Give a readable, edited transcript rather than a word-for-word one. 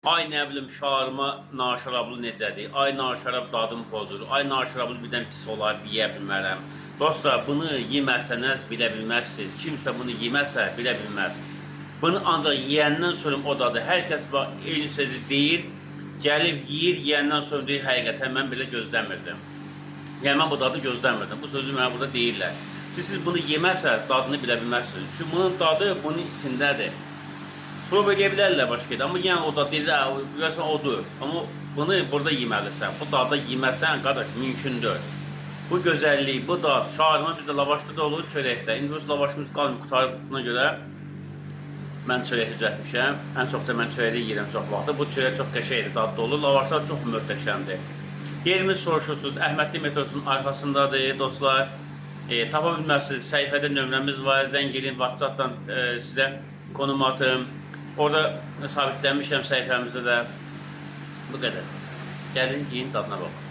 Ay nə bilim şarma naşarablı necədir? Ay naşarab dadım pozur. Ay naşarablı birdən pis olar, yeyə bilmərəm. Dostlar, bunu yeməsəniz bilə bilməzsiniz. Kimsə bunu yeməsə bilə bilməz. Bunu ancaq yeyəndən sonra o dadı. Hər kəs eyni sözü deyir, gəlib yeyir, yeyəndən sonra deyir, həqiqətən mən belə gözləmirdim. Yəni mən bu dadı gözləmirdim. Bu sözü mənə burada deyirlər. Siz bunu yeməsəniz dadını bilə bilməzsiniz. Çünki bunun dadı bunun içindədir. Proba edə bilərlər başqa yerdə, amma yenə o da deyirlər, görəsən odur. Amma bunu burada yeməlisən, bu dadı yeməsən, qardaş, mümkündür. Bu gözəllik, bu dad, şarma bizdə lavaşda da olur, çörəkdə. İndi biz lavaşımız qalmır qutarına görə mən çörək düzəltmişəm. Ən çox da mən çörəkli yeyirəm çox vaxtda. Bu çörək çox qəşəngdir, dadlı olur. Lavaşlar çox möhtəşəmdir. Yerimiz soruşursunuz, Əhmədli metrosunun arxasındadır, dostlar. Tapa bilməzsiniz, səhifədə nömrəmiz var, zəng edin, WhatsApp-dan sizə konum atım. Orada sabitlənmişəm səhifəmizdə də bu qədər. Gəlin, yiyin, dadına baxın.